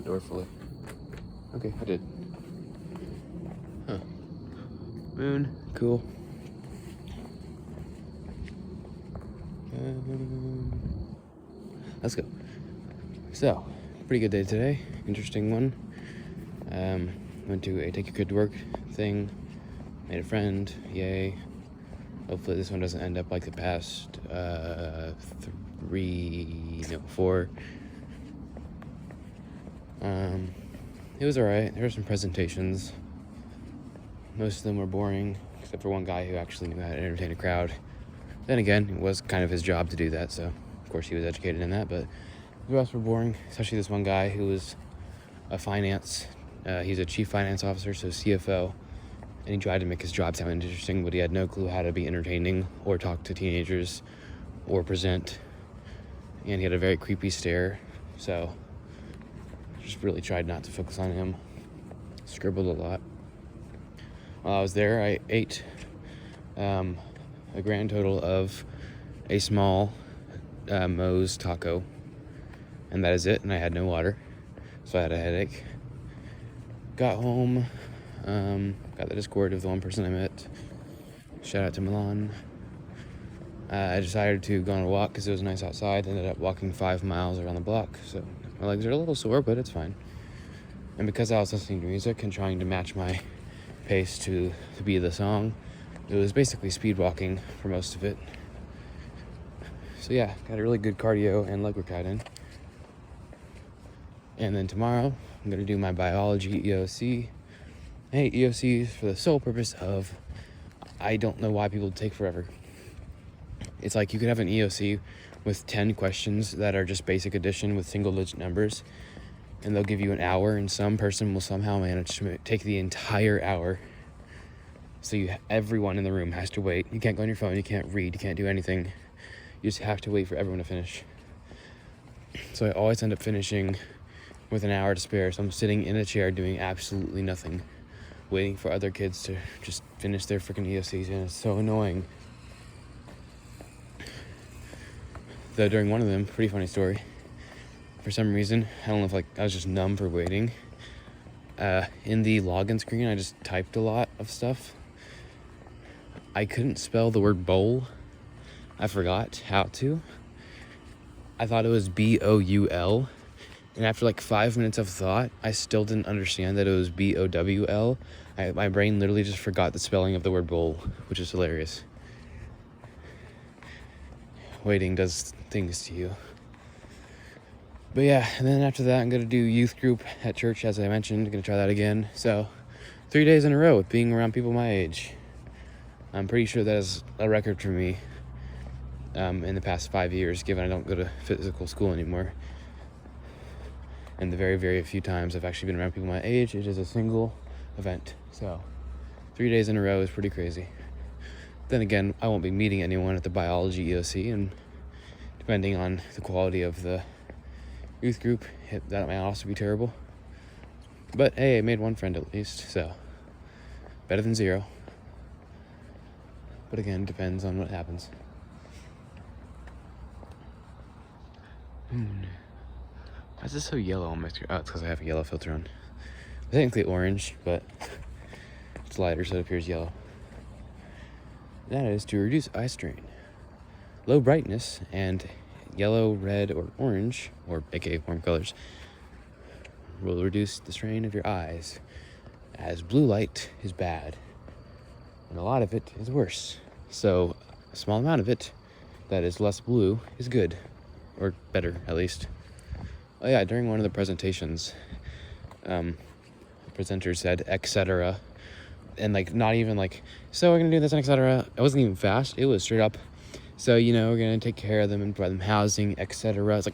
the door fully. Okay, I did. Huh. Moon, cool. Let's go. So, pretty good day today. Interesting one. Went to a take your kid to work thing. Made a friend. Yay. Hopefully this one doesn't end up like the past 4. It was alright. There were some presentations. Most of them were boring, except for one guy who actually knew how to entertain a crowd. Then again, it was kind of his job to do that, so of course he was educated in that, but the rest were boring, especially this one guy who was he's a chief finance officer, so CFO, and he tried to make his job sound interesting, but he had no clue how to be entertaining or talk to teenagers or present, and he had a very creepy stare, so just really tried not to focus on him. Scribbled a lot. While I was there, I ate a grand total of a small Moe's taco, and that is it, and I had no water, so I had a headache. Got home, got the Discord of the one person I met. Shout out to Milan. I decided to go on a walk because it was nice outside. Ended up walking 5 miles around the block, so my legs are a little sore, but it's fine. And because I was listening to music and trying to match my pace to be the song, it was basically speed walking for most of it. So yeah, got a really good cardio and leg workout in. And then tomorrow, I'm going to do my biology EOC. I hate EOCs for the sole purpose of, I don't know why people take forever. It's like you could have an EOC with 10 questions that are just basic addition with single digit numbers, and they'll give you an hour, and some person will somehow manage to take the entire hour. So everyone in the room has to wait. You can't go on your phone, you can't read, you can't do anything. You just have to wait for everyone to finish. So I always end up finishing with an hour to spare. So I'm sitting in a chair doing absolutely nothing, waiting for other kids to just finish their freaking EOCs, and it's so annoying. Though during one of them, pretty funny story, for some reason, I don't know if I was just numb for waiting, in the login screen I just typed a lot of stuff. I couldn't spell the word bowl. I forgot how to. I thought it was B-O-U-L, and after 5 minutes of thought, I still didn't understand that it was B-O-W-L. My brain literally just forgot the spelling of the word bowl, which is hilarious. Waiting does things to you. But yeah, and then after that, I'm going to do youth group at church, as I mentioned. I'm going to try that again. So 3 days in a row with being around people my age. I'm pretty sure that is a record for me in the past 5 years, given I don't go to physical school anymore. And the very, very few times I've actually been around people my age, it is a single event. So 3 days in a row is pretty crazy. Then again, I won't be meeting anyone at the biology EOC, and depending on the quality of the youth group, that might also be terrible. But hey, I made one friend at least, so better than zero. But again, depends on what happens. Why is this so yellow on my screen? Oh, it's because I have a yellow filter on. Technically orange, but it's lighter, so it appears yellow. That is to reduce eye strain. Low brightness and yellow, red, or orange, or aka warm colors, will reduce the strain of your eyes, as blue light is bad, and a lot of it is worse. So a small amount of it that is less blue is good, or better at least. Oh yeah, during one of the presentations, the presenter said etc., and not even so we're gonna do this and etc. It wasn't even fast. It was straight up, so we're gonna take care of them and provide them housing, etc. It's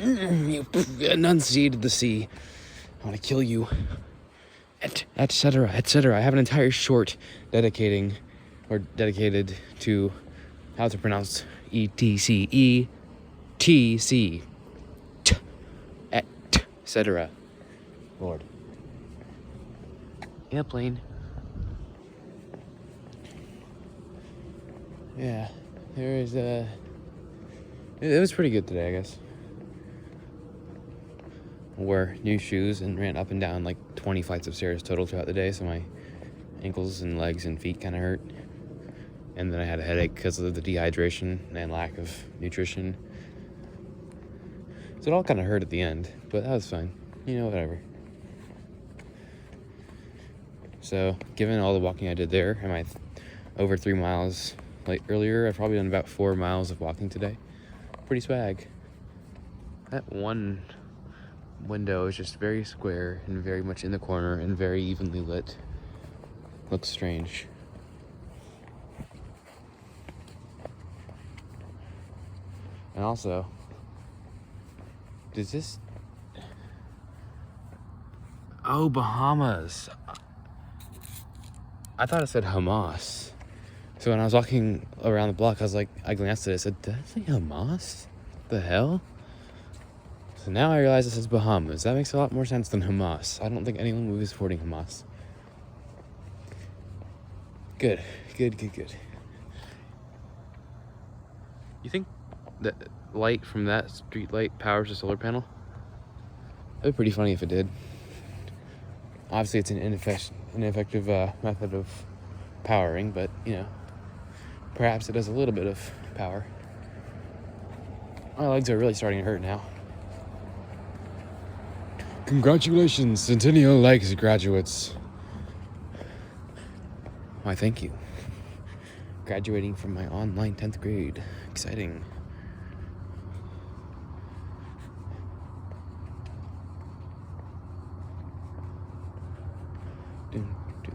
you enunciated the C. I want to kill you. Etc. etc. I have an entire short dedicated to how to pronounce ETC, ETC, etc. Lord. Airplane. Yeah, it was pretty good today, I guess. wore new shoes and ran up and down like 20 flights of stairs total throughout the day, so my ankles and legs and feet kind of hurt. And then I had a headache because of the dehydration and lack of nutrition. So it all kind of hurt at the end, but that was fine. Whatever. So, given all the walking I did there, and my over 3 miles earlier, I've probably done about 4 miles of walking today. Pretty swag. That one window is just very square and very much in the corner and very evenly lit. Looks strange. And also, oh, Bahamas. I thought it said Hamas. So when I was walking around the block, I glanced at it, I said, did I say Hamas? The hell? So now I realize it says Bahamas. That makes a lot more sense than Hamas. I don't think anyone will be supporting Hamas. Good. You think that light from that street light powers a solar panel? That'd be pretty funny if it did. Obviously, it's an ineffective method of powering, but, perhaps it does a little bit of power. My legs are really starting to hurt now. Congratulations, Centennial Lakes graduates. Why, thank you. Graduating from my online 10th grade. Exciting.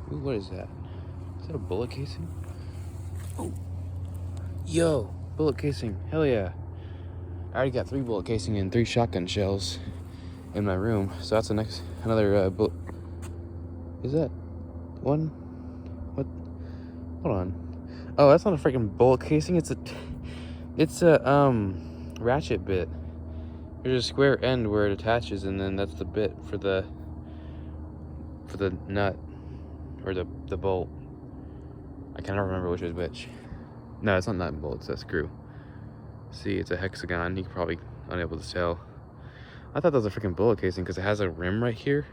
Ooh, what is that? Is that a bullet casing? Oh, yo, bullet casing. Hell yeah. I already got 3 bullet casing and 3 shotgun shells in my room. So that's another bullet. Is that one? What? Hold on. Oh, that's not a freaking bullet casing. It's a ratchet bit. There's a square end where it attaches, and then that's the bit for the nut or the bolt. I cannot remember which is which. No, it's not nut and bolt. It's a screw. See, it's a hexagon. You're probably unable to tell. I thought that was a freaking bullet casing because it has a rim right here.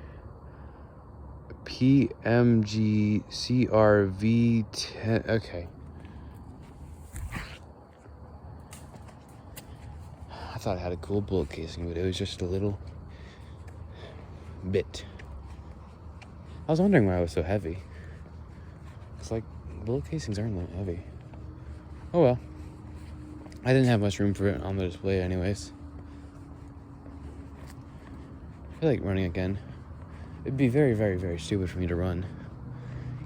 PMG CRV10. Okay. I thought it had a cool bullet casing, but it was just a little bit. I was wondering why it was so heavy. It's like, bullet casings aren't that heavy. Oh well. I didn't have much room for it on the display anyways. I feel like running again. It'd be very, very, very stupid for me to run,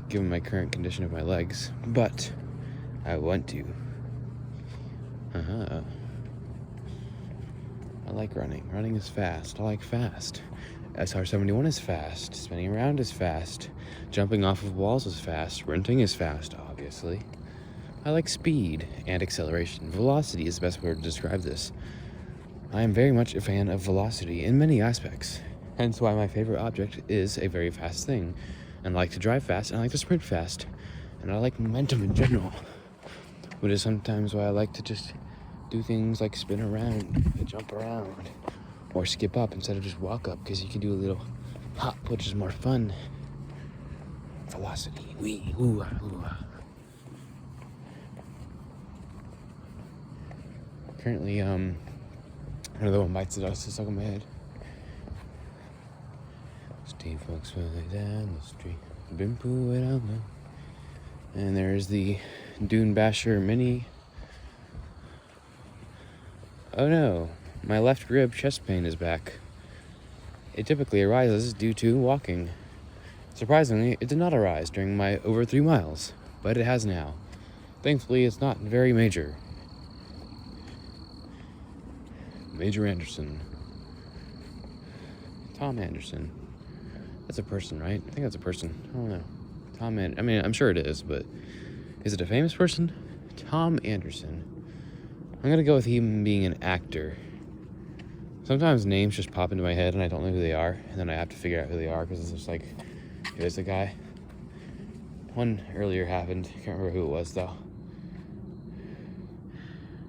given my current condition of my legs, but I want to. I like running. Running is fast. I like fast. SR-71 is fast. Spinning around is fast. Jumping off of walls is fast. Sprinting is fast, obviously. I like speed and acceleration. Velocity is the best word to describe this. I am very much a fan of velocity in many aspects. Hence why my favorite object is a very fast thing. And I like to drive fast, and I like to sprint fast. And I like momentum in general. Which is sometimes why I like to just do things like spin around, and jump around, or skip up instead of just walk up, because you can do a little hop, which is more fun. Velocity. Wee. Ooh. Currently, another one bites the dust stuck on my head. Steve walks further down the street. Been put out now. And there's the Dune Basher Mini. Oh no, my left rib chest pain is back. It typically arises due to walking. Surprisingly, it did not arise during my over 3 miles, but it has now. Thankfully, it's not very major. Major Anderson. Tom Anderson. That's a person, right? I think that's a person. I don't know. I mean, I'm sure it is, but is it a famous person? Tom Anderson. I'm gonna go with him being an actor. Sometimes names just pop into my head and I don't know who they are, and then I have to figure out who they are because it's just like, here's the guy. One earlier happened. Can't remember who it was though.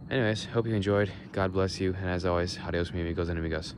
Anyways, hope you enjoyed. God bless you, and as always, adios mi amigos and amigos.